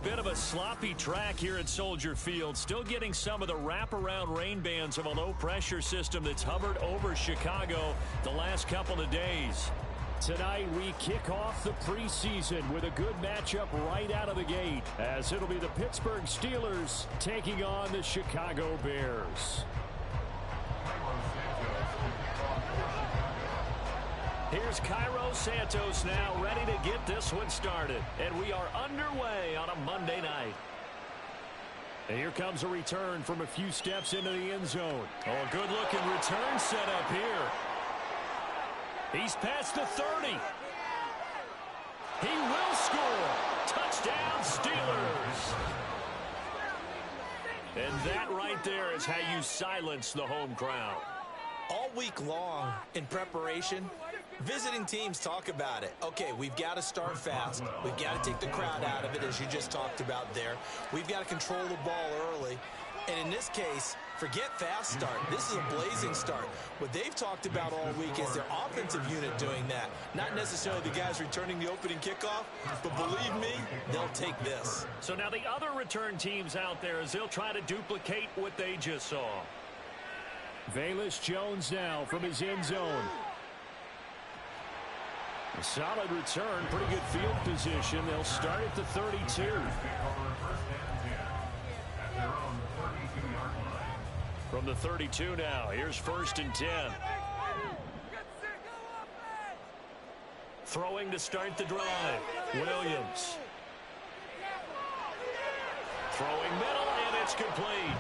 bit of a sloppy track here at Soldier Field. Still getting some of the wraparound rain bands of a low-pressure system that's hovered over Chicago the last couple of days. Tonight, we kick off the preseason with a good matchup right out of the gate, as it'll be the Pittsburgh Steelers taking on the Chicago Bears. Here's Cairo Santos now ready to get this one started. And we are underway on a Monday night. And here comes a return from a few steps into the end zone. Oh, a good-looking return set up here. He's past the 30. He will score. Touchdown, Steelers. And that right there is how you silence the home crowd. All week long in preparation, visiting teams talk about it. Okay, we've got to start fast. We've got to take the crowd out of it, as you just talked about there. We've got to control the ball early. And in this case, forget fast start. This is a blazing start. What they've talked about all week is their offensive unit doing that. Not necessarily the guys returning the opening kickoff, but believe me, they'll take this. So now the other return teams out there, as they'll try to duplicate what they just saw. Velus Jones now from his end zone. A solid return, pretty good field position. They'll start at the 32. From the 32 now, here's 1st and 10. Throwing to start the drive, Williams. Throwing middle, and it's complete.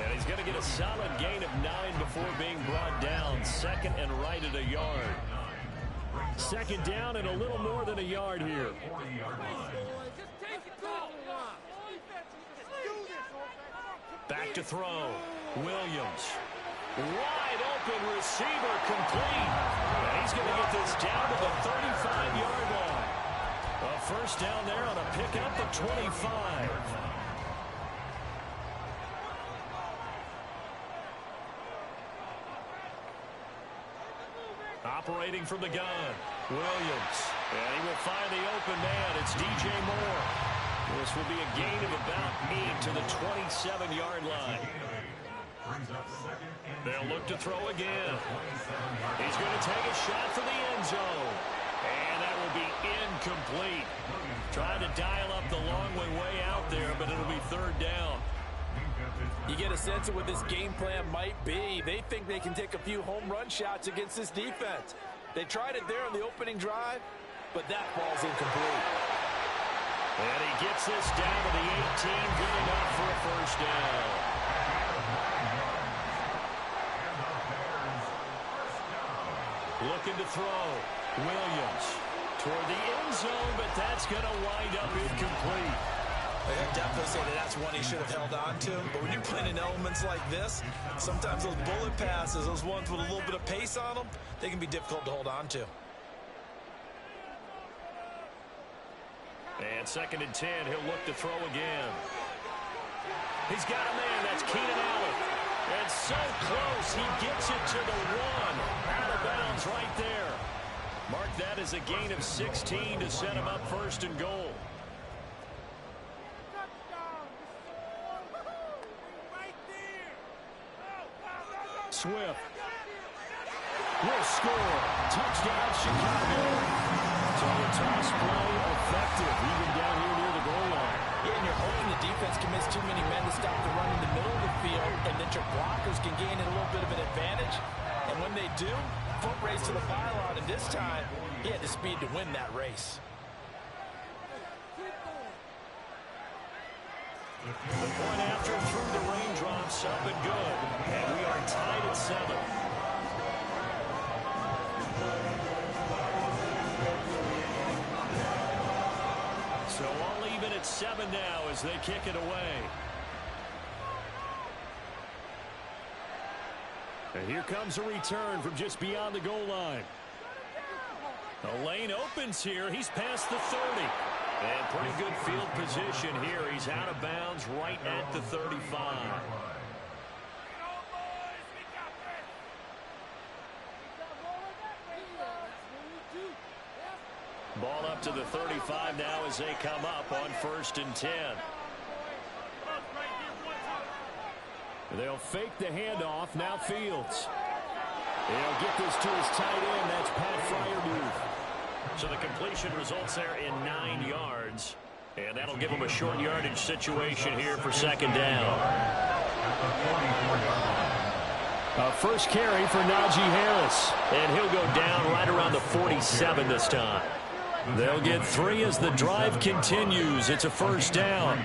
And he's going to get a solid gain of 9 before being brought down. 2nd and right at a yard. 2nd down and a little more than a yard here. Back to throw. Williams. Wide open receiver, complete. And he's going to get this down to the 35-yard line. A first down there on a pickup of 25. Operating from the gun, Williams. And he will find the open man. It's DJ Moore. This will be a gain of about 8 to the 27-yard line. They'll look to throw again. He's going to take a shot for the end zone. And that will be incomplete. Trying to dial up the long way out there, but it'll be 3rd down. You get a sense of what this game plan might be. They think they can take a few home run shots against this defense. They tried it there on the opening drive, but that ball's incomplete. And he gets this down to the 18, good enough for a first down. Looking to throw. Williams toward the end zone, but that's going to wind up incomplete. I'd definitely say that's one he should have held on to. But when you're playing in elements like this, sometimes those bullet passes, those ones with a little bit of pace on them, they can be difficult to hold on to. And 2nd and 10, he'll look to throw again. He's got a man, that's Keenan Allen. And so close, he gets it to the 1. Out of bounds right there. Mark that as a gain of 16 to set him up 1st and goal. Swift will score. Touchdown, Chicago. So the toss play effective, even down here near the goal line. Yeah, and you're hoping the defense can miss too many men to stop the run in the middle of the field, and that your blockers can gain a little bit of an advantage. And when they do, foot race to the pylon, and this time, he had the speed to win that race. The point after through the raindrops, up and good. And we are tied at 7. So all even at 7 now as they kick it away. And here comes a return from just beyond the goal line. The lane opens here. He's past the 30. And pretty good field position here. He's out of bounds right at the 35. Ball up to the 35 now as they come up on 1st and 10. They'll fake the handoff. Now Fields. He'll get this to his tight end. That's Pat Fryermuth. So the completion results there in 9 yards. And that'll give him a short yardage situation here for 2nd down. First carry for Najee Harris. And he'll go down right around the 47 this time. They'll get 3 as the drive continues. It's a 1st down.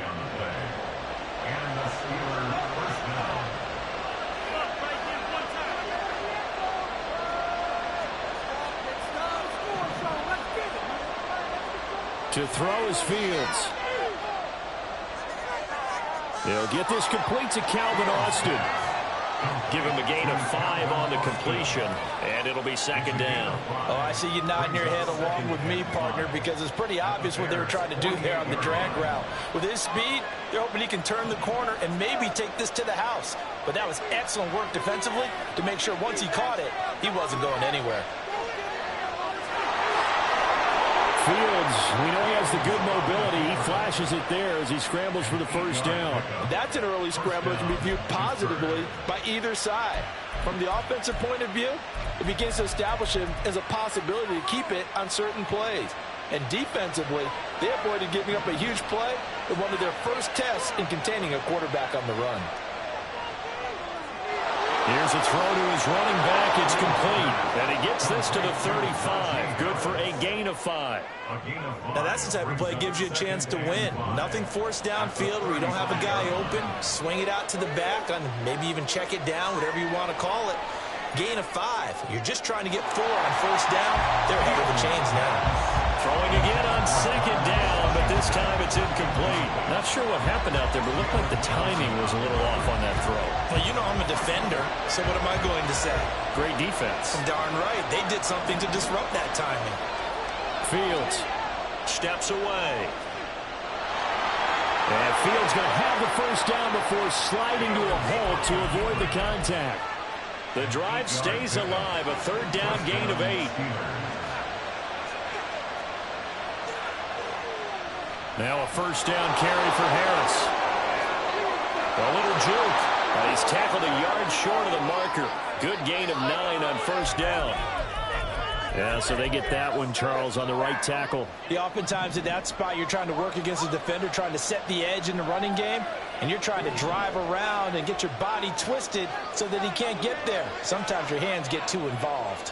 To throw is Fields. They'll get this complete to Calvin Austin. Give him a gain of 5 on the completion, and it'll be 2nd down. Oh, I see you nodding your head along with me, partner, because it's pretty obvious what they were trying to do there on the drag route. With his speed, they're hoping he can turn the corner and maybe take this to the house. But that was excellent work defensively to make sure once he caught it, he wasn't going anywhere. Fields, we know he has the good mobility. He flashes it there as he scrambles for the 1st down. That's an early scramble that can be viewed positively by either side. From the offensive point of view, it begins to establish him as a possibility to keep it on certain plays. And defensively, they avoided giving up a huge play in one of their first tests in containing a quarterback on the run. Here's a throw to his running back. It's complete. And he gets this to the 35. Good for a gain of 5. Now that's the type of play that gives you a chance to win. Nothing forced downfield where you don't have a guy open. Swing it out to the back on maybe even check it down, whatever you want to call it. Gain of 5. You're just trying to get 4 on 1st down. They're ahead of the chains now. Throwing again on 2nd down, but this time it's incomplete. Not sure what happened out there, but it looked like the timing was a little off on that throw. Well, you know I'm a defender, so what am I going to say? Great defense. Darn right. They did something to disrupt that timing. Fields steps away. And Fields going to have the 1st down before sliding to a halt to avoid the contact. The drive stays alive. A 3rd down gain of 8. Now a 1st down carry for Harris. A little juke. He's tackled a yard short of the marker. Good gain of 9 on 1st down. Yeah, so they get that one, Charles, on the right tackle. Yeah, oftentimes at that spot, you're trying to work against a defender, trying to set the edge in the running game, and you're trying to drive around and get your body twisted so that he can't get there. Sometimes your hands get too involved.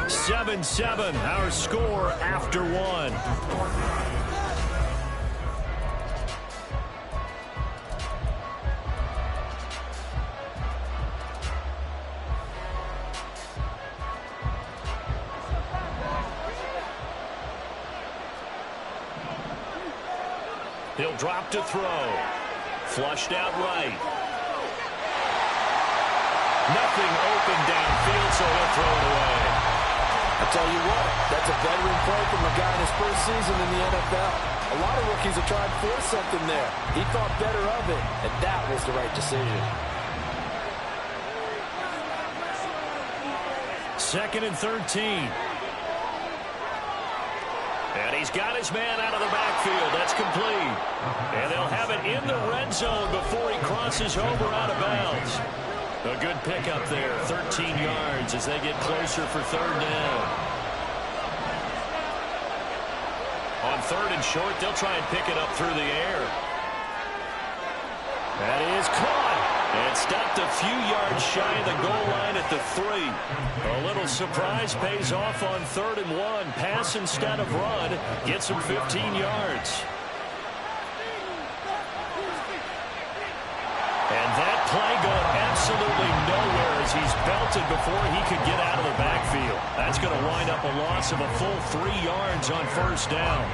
7-7, our score after 1. He'll drop to throw. Flushed out right. Nothing open downfield, so he'll throw it away. I tell you what, that's a veteran play from a guy in his first season in the NFL. A lot of rookies have tried to force something there. He thought better of it, and that was the right decision. 2nd and 13. And he's got his man out of the backfield. That's complete. And they'll have it in the red zone before he crosses over out of bounds. A good pickup there, 13 yards as they get closer for 3rd down. On 3rd and short, they'll try and pick it up through the air. That is caught. And stopped a few yards shy of the goal line at the 3. A little surprise pays off on 3rd and 1. Pass instead of run. Gets him 15 yards. And that play going absolutely nowhere as he's belted before he could get out of the backfield. That's going to wind up a loss of a full 3 yards on 1st down.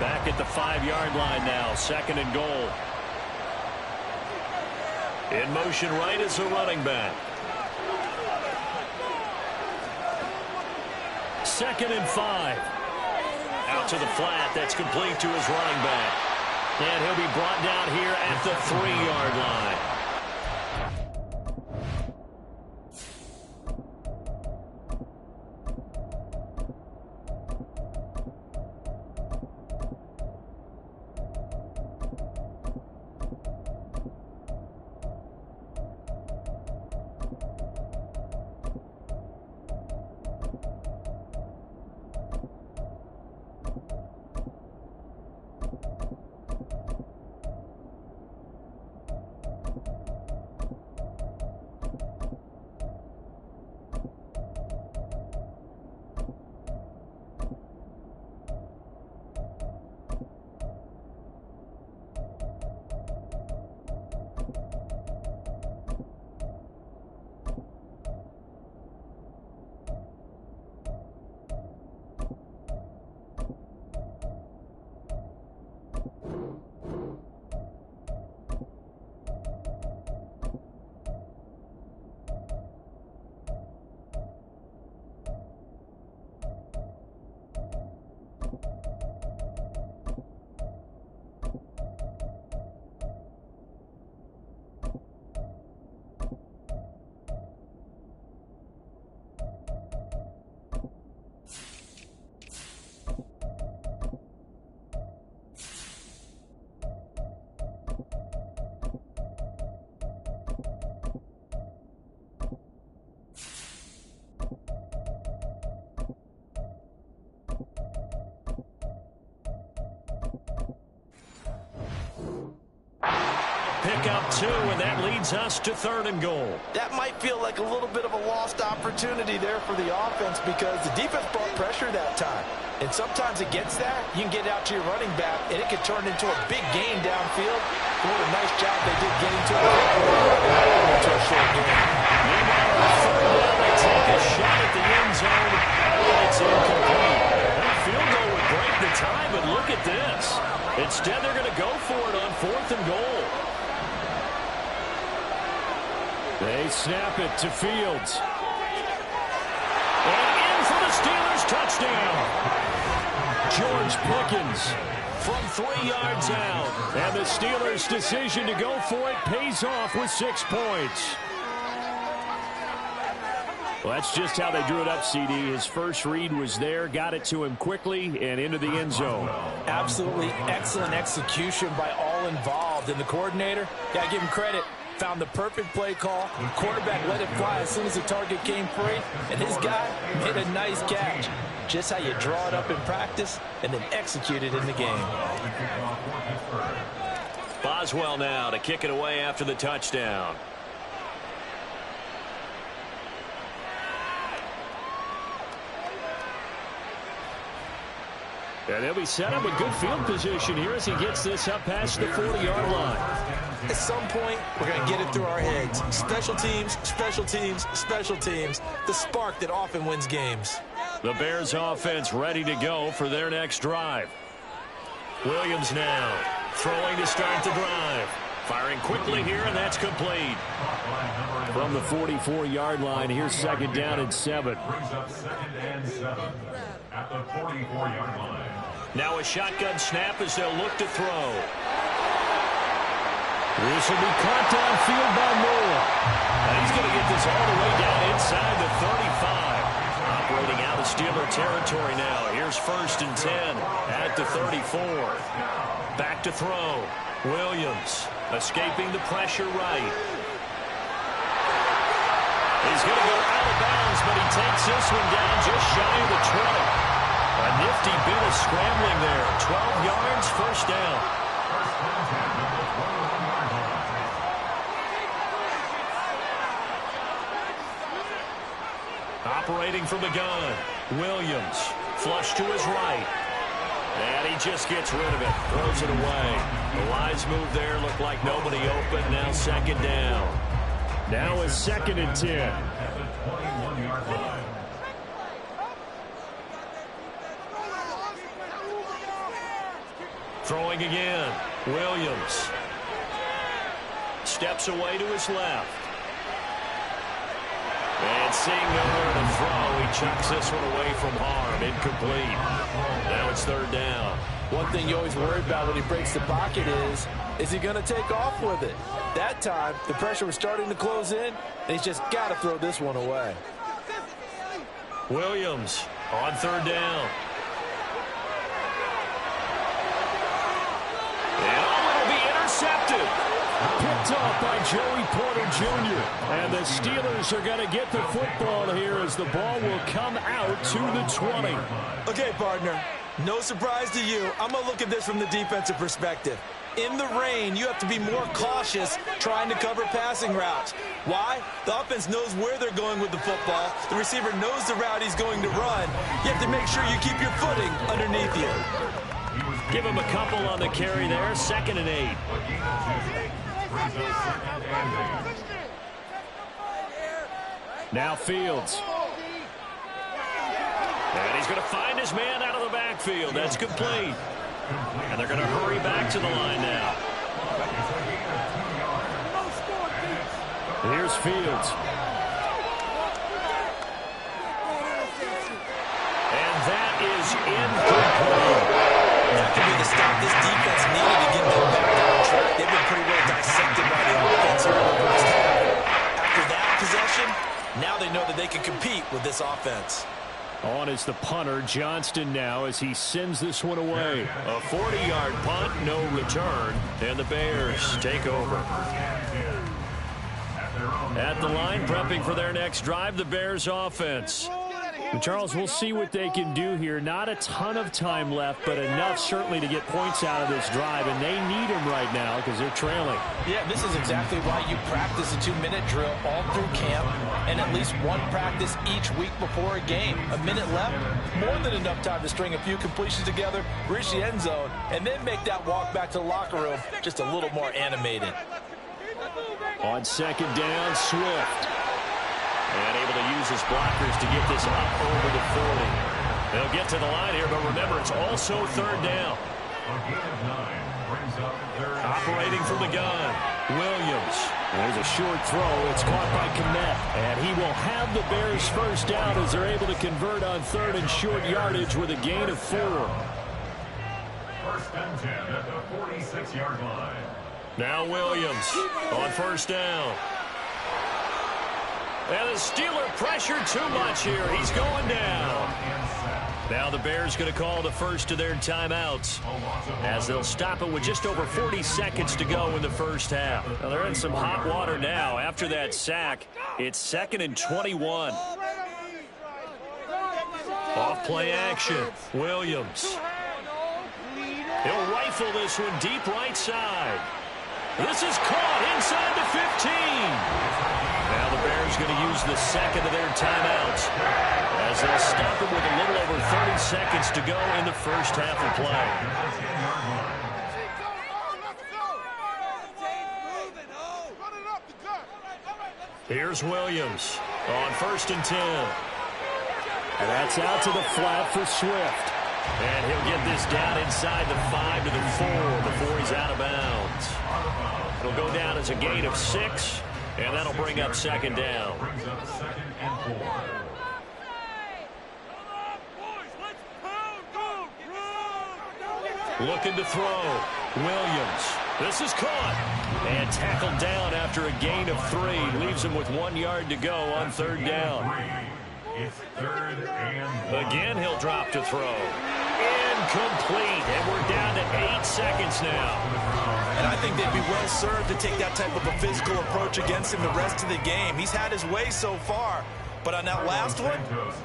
Back at the 5-yard line now, 2nd and goal. In motion right is the running back. 2nd and 5. Out to the flat. That's complete to his running back. And he'll be brought down here at the 3-yard line. pick up 2, and that leads us to 3rd and goal. That might feel like a little bit of a lost opportunity there for the offense because the defense brought pressure that time. And sometimes it gets that. You can get out to your running back, and it can turn into a big gain downfield. What a nice job they did getting to it. Into a short game. Meanwhile, on 3rd down, they take a shot at the end zone. It's incomplete. That field goal would break the tie, but look at this. Instead, they're going to go for it on 4th and goal. They snap it to Fields. And in for the Steelers touchdown. George Pickens from 3 yards out. And the Steelers' decision to go for it pays off with 6 points. Well, that's just how they drew it up, CD. His first read was there, got it to him quickly, and into the end zone. Absolutely excellent execution by all involved. And the coordinator, got to give him credit, found the perfect play call. Quarterback let it fly as soon as the target came free, and his guy made a nice catch. Just how you draw it up in practice and then execute it in the game. Boswell now to kick it away after the touchdown. And they'll be set up with good field position here as he gets this up past the 40-yard line. At some point, we're going to get it through our heads. Special teams, special teams, special teams. The spark that often wins games. The Bears offense ready to go for their next drive. Williams now throwing to start the drive. Firing quickly here, and that's complete. From the 44-yard line, here's 2nd down and 7. At the 44-yard line. Now a shotgun snap as they'll look to throw. This will be caught downfield by Moore. And he's going to get this all the way down inside the 35. Operating out of Steeler territory now. Here's 1st and 10 at the 34. Back to throw. Williams escaping the pressure right. He's going to go out of bounds, but he takes this one down just shy of the 20. A nifty bit of scrambling there. 12 yards, 1st down. Operating from the gun. Williams flush to his right. And he just gets rid of it. Throws it away. The wise move there. Looked like nobody open. Now 2nd down. Now it's 2nd and 10. Throwing again. Williams steps away to his left. And seeing nowhere to throw, he chucks this one away from harm. Incomplete. Now it's 3rd down. One thing you always worry about when he breaks the pocket is he going to take off with it? That time, the pressure was starting to close in, and he's just got to throw this one away. Williams on 3rd down. And it'll be intercepted. Picked off by Joey Porter Jr. And the Steelers are going to get the football here as the ball will come out to the 20. Okay, partner, no surprise to you. I'm going to look at this from the defensive perspective. In the rain, you have to be more cautious trying to cover passing routes. Why? The offense knows where they're going with the football. The receiver knows the route he's going to run. You have to make sure you keep your footing underneath you. Give him a couple on the carry there. 2nd and 8. Now Fields. And he's going to find his man out of the backfield. That's complete. And they're going to hurry back to the line now. Here's Fields. And that is incomplete. That could be the stop this defense needed to get them back on track. They've been pretty well dissected by the offense here in the first half. After that possession, now they know that they can compete with this offense. On is the punter, Johnston now, as he sends this one away. A 40-yard punt, no return, and the Bears take over. At the line, prepping for their next drive, the Bears offense. Charles, we'll see what they can do here. Not a ton of time left, but enough certainly to get points out of this drive, and they need them right now because they're trailing. Yeah, this is exactly why you practice a 2-minute drill all through camp and at least one practice each week before a game. A minute left, more than enough time to string a few completions together, reach the end zone, and then make that walk back to the locker room just a little more animated. On second down, Swift. And able to use his blockers to get this up over the 40. They'll get to the line here, but remember, it's also third down. Operating from the gun, Williams. There's a short throw. It's caught by Kmet. And he will have the Bears first down as they're able to convert on third and short yardage with a gain of 4. First and 10 at the 46-yard line. Now Williams on first down. And the Steeler pressure too much here. He's going down. Now the Bears going to call the first of their timeouts as they'll stop it with just over 40 seconds to go in the first half. Now they're in some hot water now after that sack. It's 2nd and 21. Off play action. Williams. He'll rifle this one deep right side. This is caught inside the 15. Now the Bears going to use the second of their timeouts as they'll stop it with a little over 30 seconds to go in the first half of play. Here's Williams on first and 10. And that's out to the flat for Swift. And he'll get this down inside the 5 to the 4 before he's out of bounds. It'll go down as a gain of 6, and that'll bring up second down. Looking to throw. Williams. This is caught. And tackled down after a gain of 3. Leaves him with 1 yard to go on third down. It's third and 1. Again, he'll drop to throw. Incomplete. And we're down to 8 seconds now. And I think they'd be well served to take that type of a physical approach against him the rest of the game. He's had his way so far. But on that last one,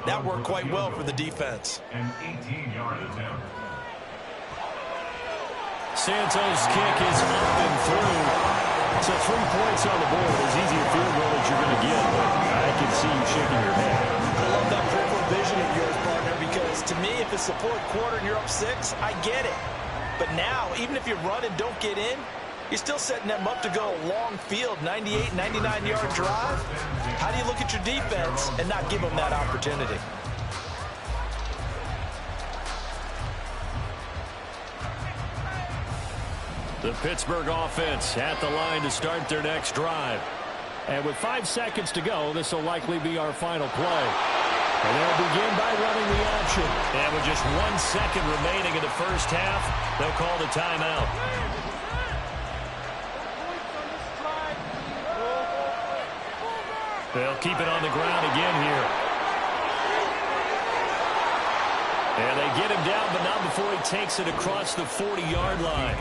that worked quite well for the defense. An 18-yard attempt. Santos' kick is up and through. So 3 points on the board. As easy a field goal as you're going to get. But I can see you shaking your head. I love that peripheral vision of yours, partner, because to me, if it's the fourth quarter and you're up 6, I get it. But now, even if you run and don't get in, you're still setting them up to go a long field, 98, 99-yard drive. How do you look at your defense and not give them that opportunity? The Pittsburgh offense at the line to start their next drive. And with 5 seconds to go, this will likely be our final play. And they'll begin by running the option. And with just 1 second remaining in the first half, they'll call the timeout. They'll keep it on the ground again here. And they get him down, but not before he takes it across the 40-yard line.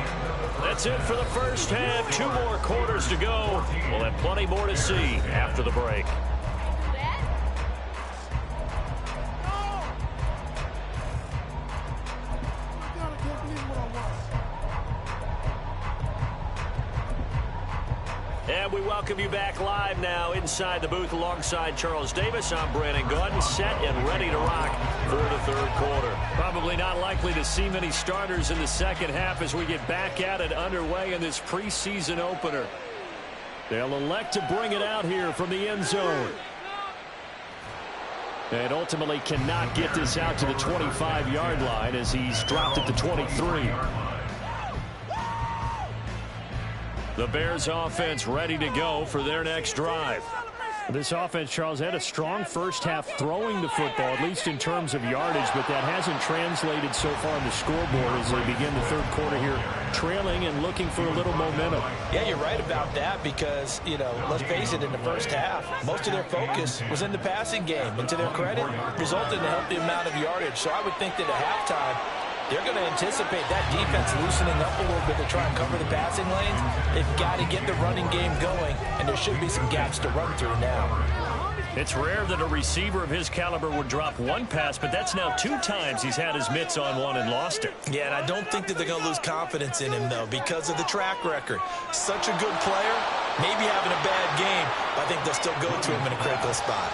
That's it for the first half. 2 more quarters to go. We'll have plenty more to see after the break. And we welcome you back live now inside the booth alongside Charles Davis. I'm Brandon Gordon, set and ready to rock for the third quarter. Probably not likely to see many starters in the second half as we get back at it underway in this preseason opener. They'll elect to bring it out here from the end zone. And ultimately cannot get this out to the 25-yard line as he's dropped at the 23. The Bears offense ready to go for their next drive. This offense, Charles, had a strong first half throwing the football, at least in terms of yardage, but that hasn't translated so far on the scoreboard as they begin the third quarter here, trailing and looking for a little momentum. Yeah, you're right about that because, you know, let's face it, in the first half, most of their focus was in the passing game. And to their credit, resulted in a healthy amount of yardage. So I would think that at halftime, they're going to anticipate that defense loosening up a little bit to try and cover the passing lanes. They've got to get the running game going, and there should be some gaps to run through now. It's rare that a receiver of his caliber would drop one pass, but that's now 2 times he's had his mitts on one and lost it. Yeah, and I don't think that they're going to lose confidence in him, though, because of the track record. Such a good player, maybe having a bad game, but I think they'll still go to him in a critical spot.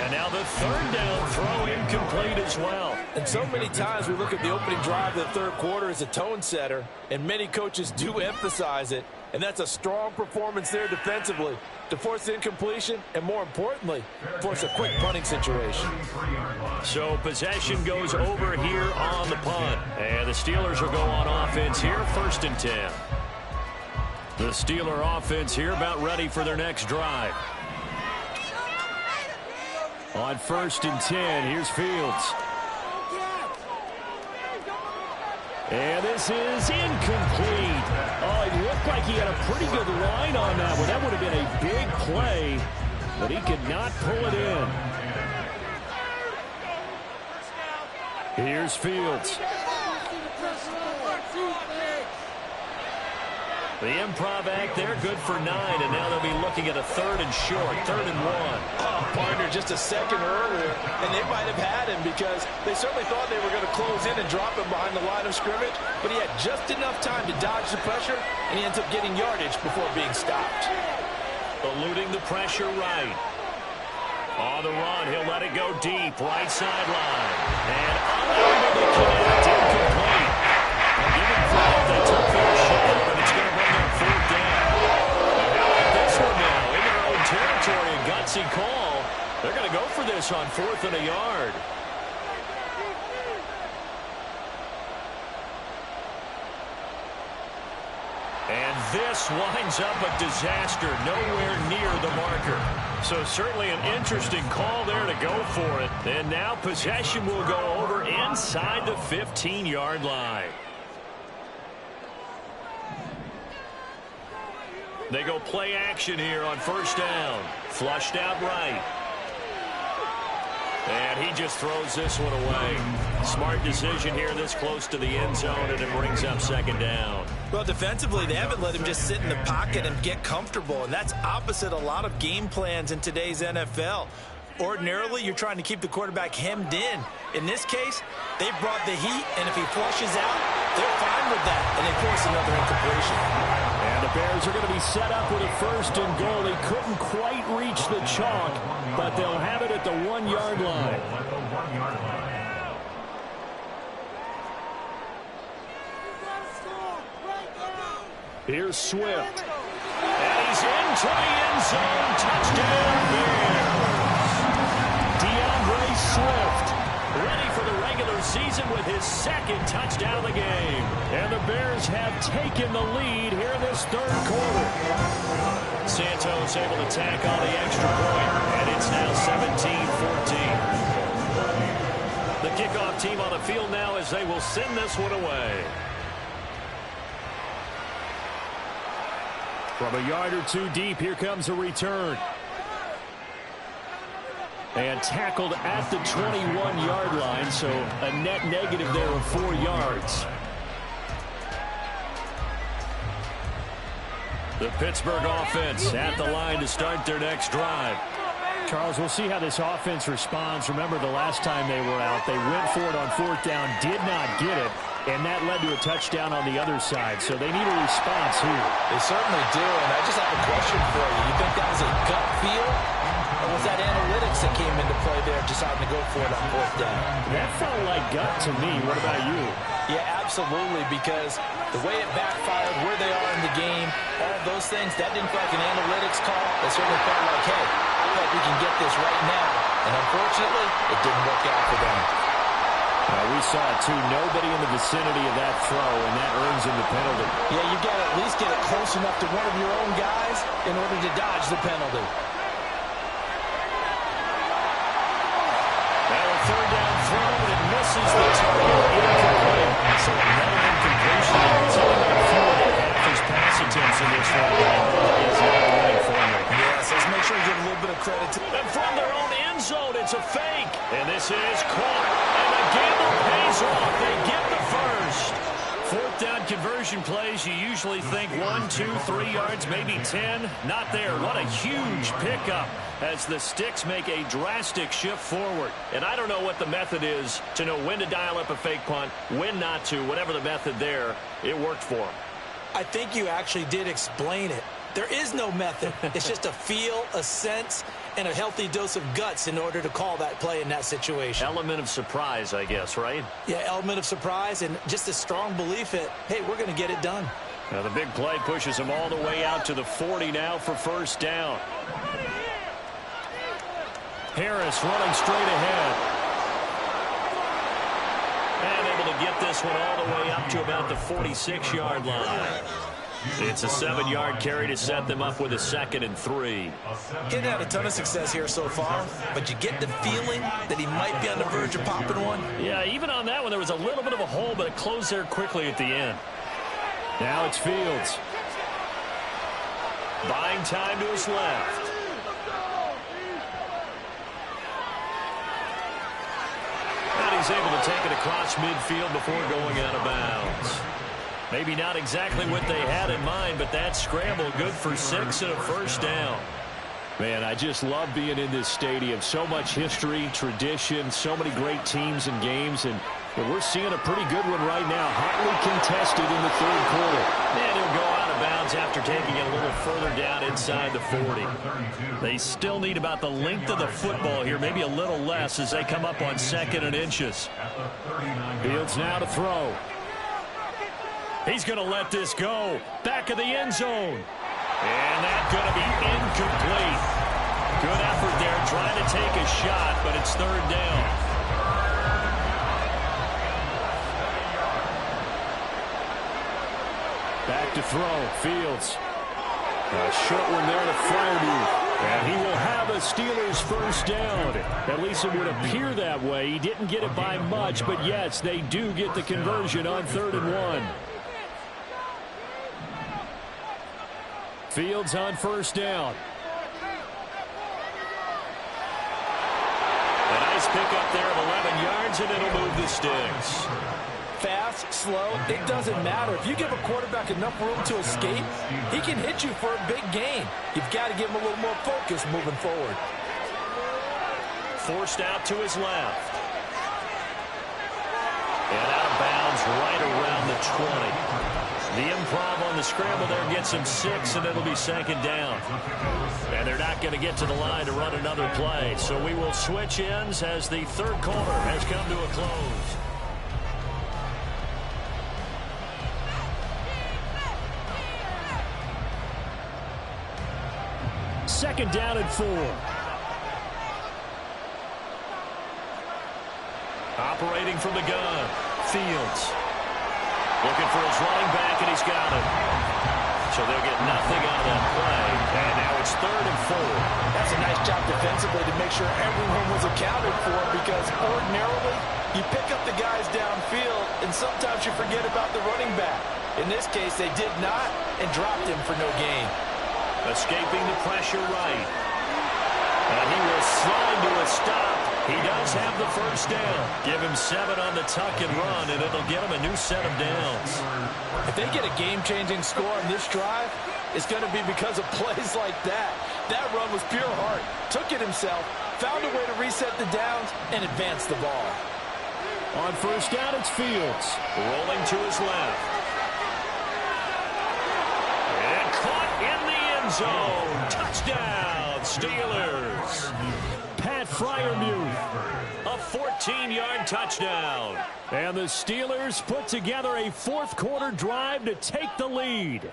And now the third down throw incomplete as well. And so many times we look at the opening drive of the third quarter as a tone setter, and many coaches do emphasize it, and that's a strong performance there defensively to force incompletion and, more importantly, force a quick punting situation. So possession goes over here on the punt, and the Steelers will go on offense here, 1st and 10. The Steeler offense here about ready for their next drive. On 1st and 10, here's Fields. And this is incomplete. Oh, it looked like he had a pretty good line on that one. That would have been a big play, but he could not pull it in. Here's Fields. The improv act there, good for 9, and now they'll be looking at a 3rd and short, 3rd and 1. Oh, partner, just a second earlier, and they might have had him because they certainly thought they were going to close in and drop him behind the line of scrimmage, but he had just enough time to dodge the pressure, and he ends up getting yardage before being stopped. Eluding the pressure right. On the run, he'll let it go deep, right sideline. And unable to connect, incomplete. I'll give him credit, they took their shot, but it's going to bring up 4th down. And how about this one now? In their own territory, a gutsy call. They're going to go for this on 4th and a yard. And this winds up a disaster, nowhere near the marker. So certainly an interesting call there to go for it. And now possession will go over inside the 15-yard line. They go play action here on 1st down. Flushed out right. And he just throws this one away. Smart decision here this close to the end zone, and it brings up 2nd down. Well, defensively, they haven't let him just sit in the pocket and get comfortable, and that's opposite a lot of game plans in today's NFL. Ordinarily, you're trying to keep the quarterback hemmed in. In this case, they brought the heat, and if he flushes out, they're fine with that, and they force another incompletion. And the Bears are going to be set up with a 1st and goal. They couldn't quite reach the chalk, but they'll have it at the 1-yard line. Here's Swift. And he's into the end zone. Touchdown, Bears. Swift, ready for the regular season with his 2nd touchdown of the game. And the Bears have taken the lead here in this 3rd quarter. Santos able to tack on the extra point, and it's now 17-14. The kickoff team on the field now as they will send this one away. From a yard or 2 deep, here comes a return. And tackled at the 21-yard line, so a net negative there of 4 yards. The Pittsburgh offense at the line to start their next drive. Charles, we'll see how this offense responds. Remember, the last time they were out, they went for it on 4th down, did not get it, and that led to a touchdown on the other side. So they need a response here. They certainly do, and I just have a question for you. You think that was a gut feel? Or was that analytics that came into play there, deciding to go for it on 4th down? That felt like gut to me. What about you? Yeah, absolutely, because the way it backfired, where they are in the game, all of those things, that didn't feel like an analytics call. It certainly felt like, hey, I feel like we can get this right now. And unfortunately, it didn't work out for them. We saw it, too. Nobody in the vicinity of that throw, and that earns him the penalty. Yeah, you've got to at least get it close enough to one of your own guys in order to dodge the penalty. Third down throw, and it misses the target. Incomplete. So another incompletion. It's only got fewer than half his pass attempts in this one. He's not winning for me. Yes, let's make sure we give a little bit of credit to And from their own end zone, it's a fake. And this is caught. And the gamble pays off. They get the first. 4th down On conversion plays, you usually think 1, 2, 3 yards, maybe 10. Not there. What a huge pickup as the sticks make a drastic shift forward. And I don't know what the method is to know when to dial up a fake punt, when not to. Whatever the method there, it worked for him. I think you actually did explain it. There is no method. It's just a feel, a sense, and a healthy dose of guts in order to call that play in that situation. Element of surprise, I guess, right? Yeah, element of surprise and just a strong belief that, hey, we're going to get it done. Now the big play pushes him all the way out to the 40 now for first down. Harris running straight ahead. And able to get this one all the way up to about the 46-yard line. It's a 7-yard carry to set them up with a 2nd and 3. He hadn't had a ton of success here so far, but you get the feeling that he might be on the verge of popping one. Yeah, even on that one, there was a little bit of a hole, but it closed there quickly at the end. Now it's Fields. Buying time to his left. And he's able to take it across midfield before going out of bounds. Maybe not exactly what they had in mind, but that scramble good for 6 and a first down. Man, I just love being in this stadium. So much history, tradition, so many great teams and games, and we're seeing a pretty good one right now. Hotly contested in the 3rd quarter. And he'll go out of bounds after taking it a little further down inside the 40. They still need about the length of the football here, maybe a little less as they come up on 2nd and inches. Fields now to throw. He's going to let this go. Back of the end zone. And that's going to be incomplete. Good effort there trying to take a shot, but it's 3rd down. Back to throw. Fields. A short one there to Freiermuth. And he will have a Steelers first down. At least it would appear that way. He didn't get it by much, but yes, they do get the conversion on 3rd and 1. Fields on first down. A nice pickup there of 11 yards, and it'll move the sticks. Fast, slow, it doesn't matter. If you give a quarterback enough room to escape, he can hit you for a big gain. You've got to give him a little more focus moving forward. Forced out to his left. And out of bounds right around the 20. The improv on the scramble there gets him 6, and it'll be 2nd down. And they're not going to get to the line to run another play. So we will switch ends as the 3rd quarter has come to a close. Second down and 4. Operating from the gun. Fields. Looking for his running back, and he's got him. So they'll get nothing out of that play. And now it's 3rd and 4. That's a nice job defensively to make sure everyone was accounted for, because ordinarily you pick up the guys downfield, and sometimes you forget about the running back. In this case, they did not and dropped him for no gain. Escaping the pressure right. And he will slide to a stop. He does have the first down. Give him 7 on the tuck and run, and it'll get him a new set of downs. If they get a game-changing score on this drive, it's going to be because of plays like that. That run was pure heart. Took it himself, found a way to reset the downs, and advance the ball. On first down, it's Fields. Rolling to his left. And caught in the end zone. Touchdown, Steelers. Pat Freiermuth, a 14-yard touchdown. And the Steelers put together a 4th quarter drive to take the lead.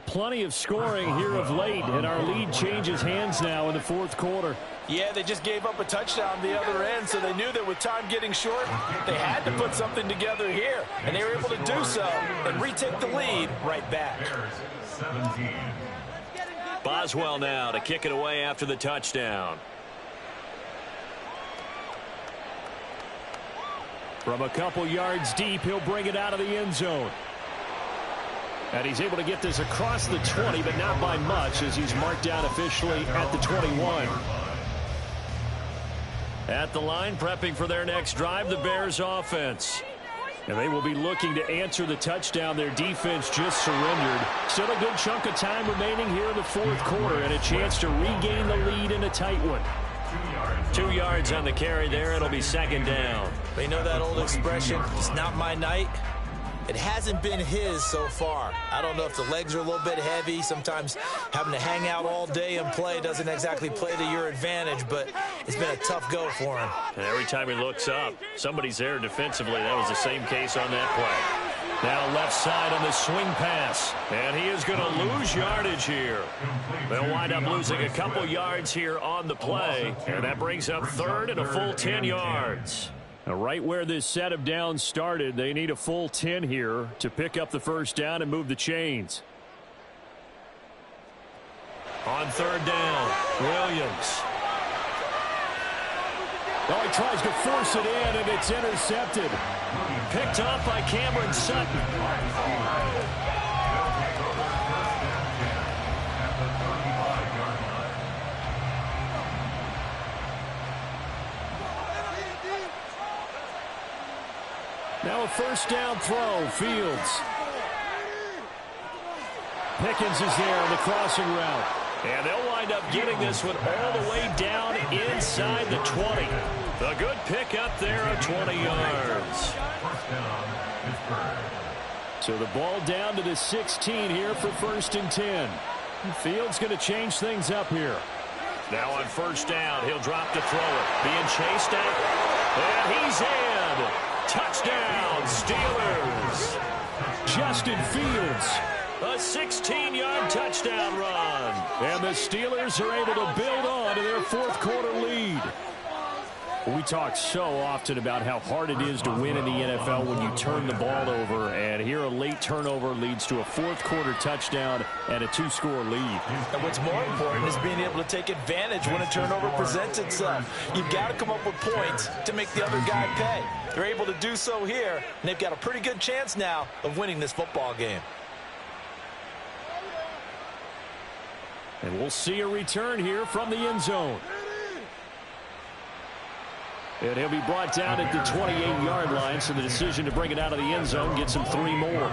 Plenty of scoring here of late, and our lead changes hands now in the 4th quarter. Yeah, they just gave up a touchdown the other end, so they knew that with time getting short, they had to put something together here. And they were able to do so and retake the lead right back. 17. Boswell now to kick it away after the touchdown. From a couple yards deep, he'll bring it out of the end zone. And he's able to get this across the 20, but not by much, as he's marked down officially at the 21. At the line, prepping for their next drive, the Bears offense. And they will be looking to answer the touchdown their defense just surrendered. Still a good chunk of time remaining here in the fourth quarter and a chance to regain the lead in a tight one. 2 yards on the carry there. It'll be second down. But you know that old expression, it's not my night? It hasn't been his so far. I don't know if the legs are a little bit heavy. Sometimes having to hang out all day and play doesn't exactly play to your advantage, but it's been a tough go for him. And every time he looks up, somebody's there defensively. That was the same case on that play. Now left side on the swing pass. And he is going to lose yardage here. They'll wind up losing a couple yards here on the play. And that brings up third and a full 10 yards. Now, right where this set of downs started, they need a full 10 here to pick up the first down and move the chains. On third down, Williams. Oh, he tries to force it in, and it's intercepted. Picked up by Cameron Sutton. Now a first down throw, Fields. Pickens is there on the crossing route. And they'll wind up getting this one all the way down inside the 20. A good pickup there of 20 yards. So the ball down to the 16 here for first and 10. Fields going to change things up here. Now on first down, he'll drop to throw it. Being chased out. And he's in. Touchdown, Steelers. Justin Fields. A 16-yard touchdown run. And the Steelers are able to build on to their fourth quarter lead. We talk so often about how hard it is to win in the NFL when you turn the ball over. And here a late turnover leads to a fourth quarter touchdown and a two-score lead. And what's more important is being able to take advantage when a turnover presents itself. You've got to come up with points to make the other guy pay. They're able to do so here, and they've got a pretty good chance now of winning this football game. And we'll see a return here from the end zone. And he'll be brought down at the 28-yard line, so the decision to bring it out of the end zone gets him 3 more.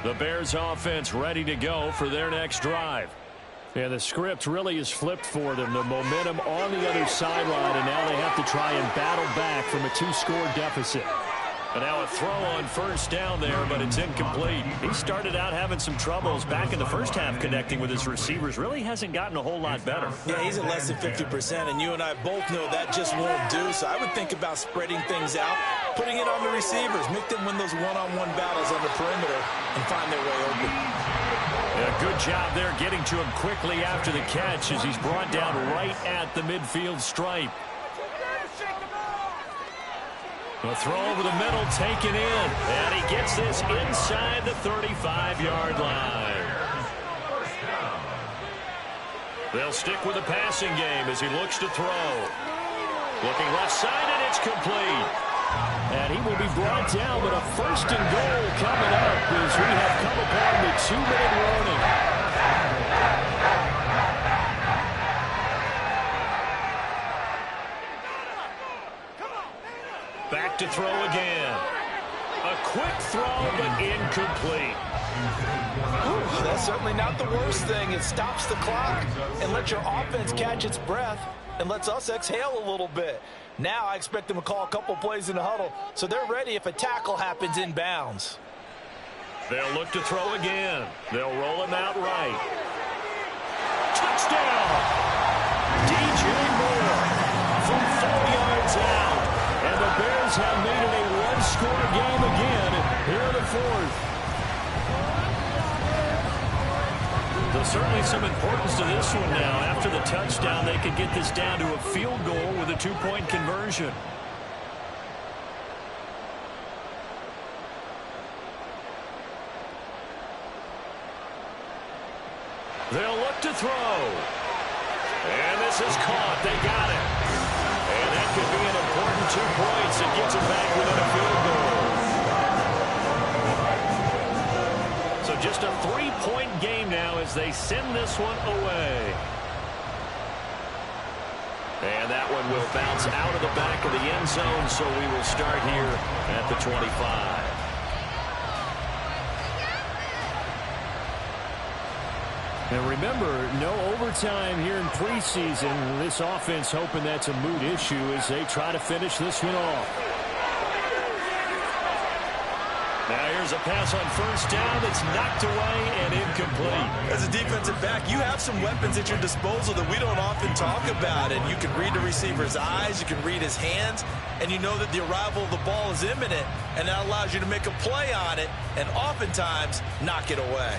The Bears offense ready to go for their next drive. And the script really is flipped for them. The momentum on the other sideline, and now they have to try and battle back from a 2-score deficit. And now a throw on first down there, but it's incomplete. He started out having some troubles back in the first half connecting with his receivers. Really hasn't gotten a whole lot better. Yeah, he's at less than 50%, and you and I both know that just won't do. So I would think about spreading things out, putting it on the receivers, make them win those one-on-one battles on the perimeter, and find their way open. Yeah, good job there getting to him quickly after the catch as he's brought down right at the midfield stripe. A throw over the middle, taken in, and he gets this inside the 35-yard line. They'll stick with the passing game as he looks to throw. Looking left side, and it's complete. And he will be brought down, but a first and goal coming up as we have come upon the 2-minute warning. Back to throw again. A quick throw, but incomplete. Ooh, that's certainly not the worst thing. It stops the clock and lets your offense catch its breath and lets us exhale a little bit. Now I expect them to call a couple plays in the huddle, so they're ready if a tackle happens inbounds. They'll look to throw again. They'll roll him out right. Touchdown! DJ Moore from 4 yards out. And the Bears have made it a one-score game again here in the fourth. There's certainly some importance to this one now. After the touchdown, they could get this down to a field goal with a 2-point conversion. They'll look to throw. And this is caught. They got it. And that could be an important 2 points that gets it back within a field goal. So just a 3-point game now as they send this one away. And that one will bounce out of the back of the end zone, so we will start here at the 25. And remember, no overtime here in preseason. This offense hoping that's a moot issue as they try to finish this one off. Now here's a pass on first down that's knocked away and incomplete. As a defensive back, you have some weapons at your disposal that we don't often talk about. And you can read the receiver's eyes, you can read his hands, and you know that the arrival of the ball is imminent, and that allows you to make a play on it and oftentimes knock it away.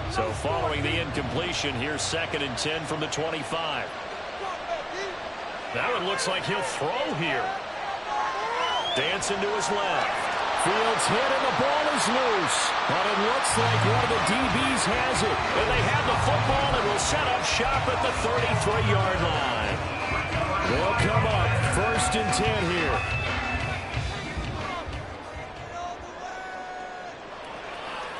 So following the incompletion, here's 2nd and 10 from the 25. That one looks like he'll throw here. Dancing to his left. Fields hit and the ball is loose. But it looks like one of the DBs has it. And they have the football and will set up shop at the 33-yard line. They'll come up 1st and 10 here.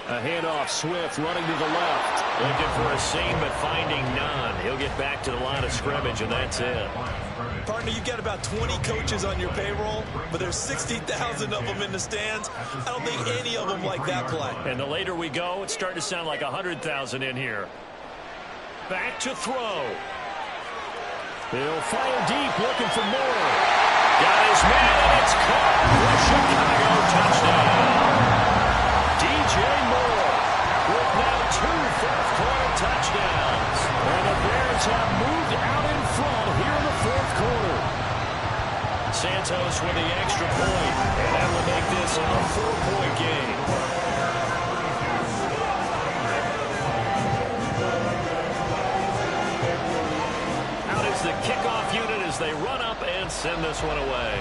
A handoff, Swift running to the left. Looking for a seam, but finding none. He'll get back to the line of scrimmage, and that's it. Partner, you've got about 20 coaches on your payroll, but there's 60,000 of them in the stands. I don't think any of them like that play. And the later we go, it's starting to sound like 100,000 in here. Back to throw. He'll fire deep, looking for more. Got his man, and it's caught for Chicago touchdown. DJ Moore with now 2 fourth-quarter touchdowns. And the Bears have moved out in front here in the 4th quarter. Santos with the extra point, and that will make this a 4-point game. Out is the kickoff unit as they run up and send this one away.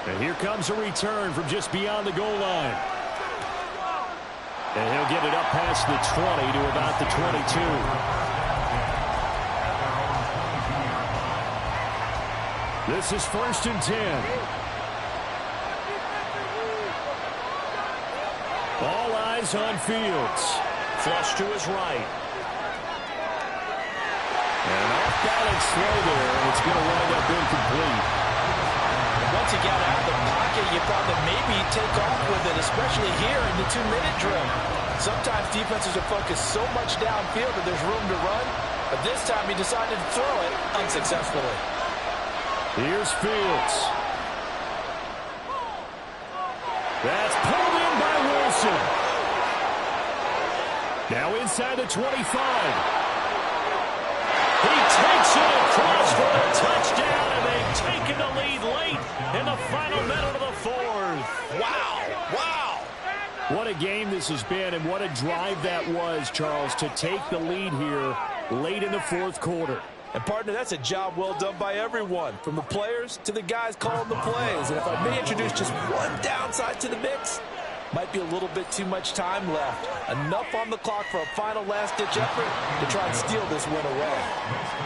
And here comes a return from just beyond the goal line. And he'll get it up past the 20 to about the 22. This is 1st and 10. All eyes on Fields. Flush to his right. And off-balance throw there, and it's going to wind up incomplete. Once he got out of the pocket, you thought that maybe he'd take off with it, especially here in the 2-minute drill. Sometimes defenses are focused so much downfield that there's room to run, but this time he decided to throw it unsuccessfully. Here's Fields. That's pulled in by Wilson. Now inside the 25. He takes it across for a touchdown, and they've taken the lead late in the final minute of the 4th. Wow, wow. What a game this has been, and what a drive that was, Charles, to take the lead here late in the 4th quarter. And, partner, that's a job well done by everyone, from the players to the guys calling the plays. And if I may introduce just one downside to the mix, might be a little bit too much time left. Enough on the clock for a final last-ditch effort to try and steal this win away.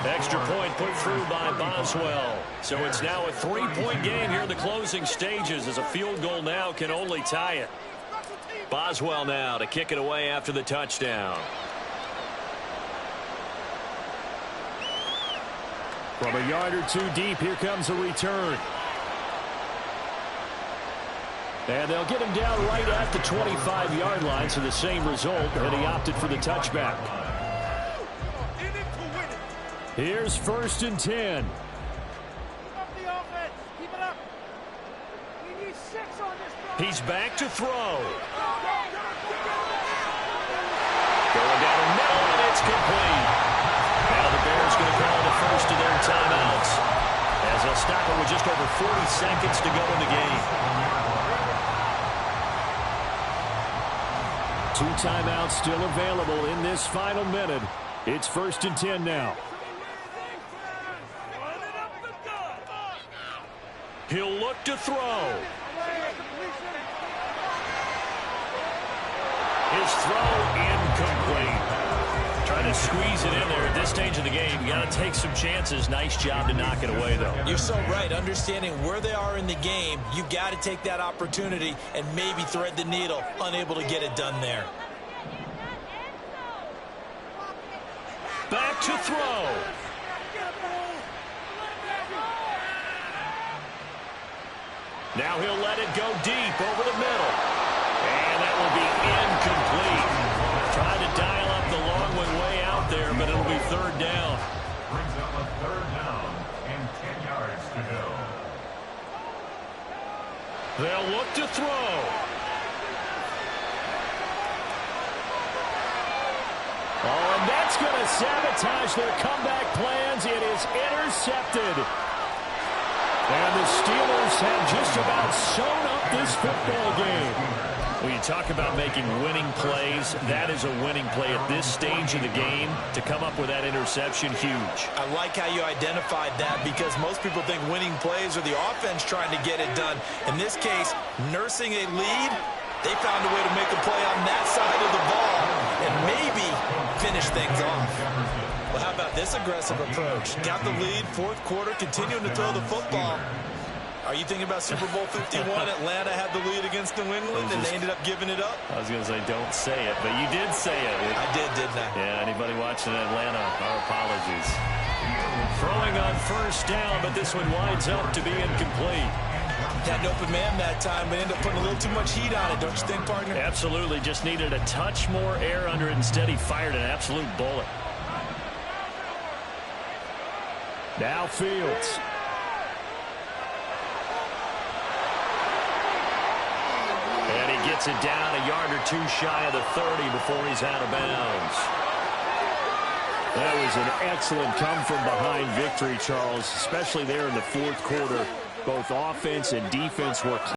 Extra point put through by Boswell. So it's now a 3-point game here in the closing stages, as a field goal now can only tie it. Boswell now to kick it away after the touchdown. From a yard or two deep, here comes a return. And they'll get him down right at the 25-yard line, so the same result, and he opted for the touchback. Here's 1st and 10. He's back to throw. Going down the middle, and it's complete. Now the Bears going to call the first of their timeouts, as they'll stop it with just over 40 seconds to go in the game. 2 timeouts still available in this final minute. It's 1st and 10 now. He'll look to throw. His throw incomplete. Trying to squeeze it in there at this stage of the game. You got to take some chances. Nice job to knock it away, though. You're so right. Understanding where they are in the game, you got to take that opportunity and maybe thread the needle. Unable to get it done there. Back to throw. Now he'll let it go deep over the middle. And that will be incomplete. Trying to dial up the long way out there, but it'll be third down. Brings up a third down and 10 yards to go. They'll look to throw. Oh, and that's going to sabotage their comeback plans. It is intercepted. And the Steelers have just about sewn up this football game. When you talk about making winning plays, that is a winning play at this stage of the game. To come up with that interception, huge. I like how you identified that because most people think winning plays are the offense trying to get it done. In this case, nursing a lead, they found a way to make a play on that side of the ball and maybe finish things off. Well, how about this aggressive approach? Got the lead, fourth quarter, continuing to throw the football. Are you thinking about Super Bowl 51? Atlanta had the lead against New England, and they ended up giving it up? I was going to say, don't say it, but you did say it. I did, didn't I? Yeah, anybody watching Atlanta, our apologies. Throwing on first down, but this one winds up to be incomplete. Had an open man that time, but ended up putting a little too much heat on it, don't you think, partner? Absolutely. Just needed a touch more air under it. Instead, he fired an absolute bullet. Now Fields. And he gets it down a yard or two shy of the 30 before he's out of bounds. That was an excellent come-from-behind victory, Charles, especially there in the fourth quarter. Both offense and defense were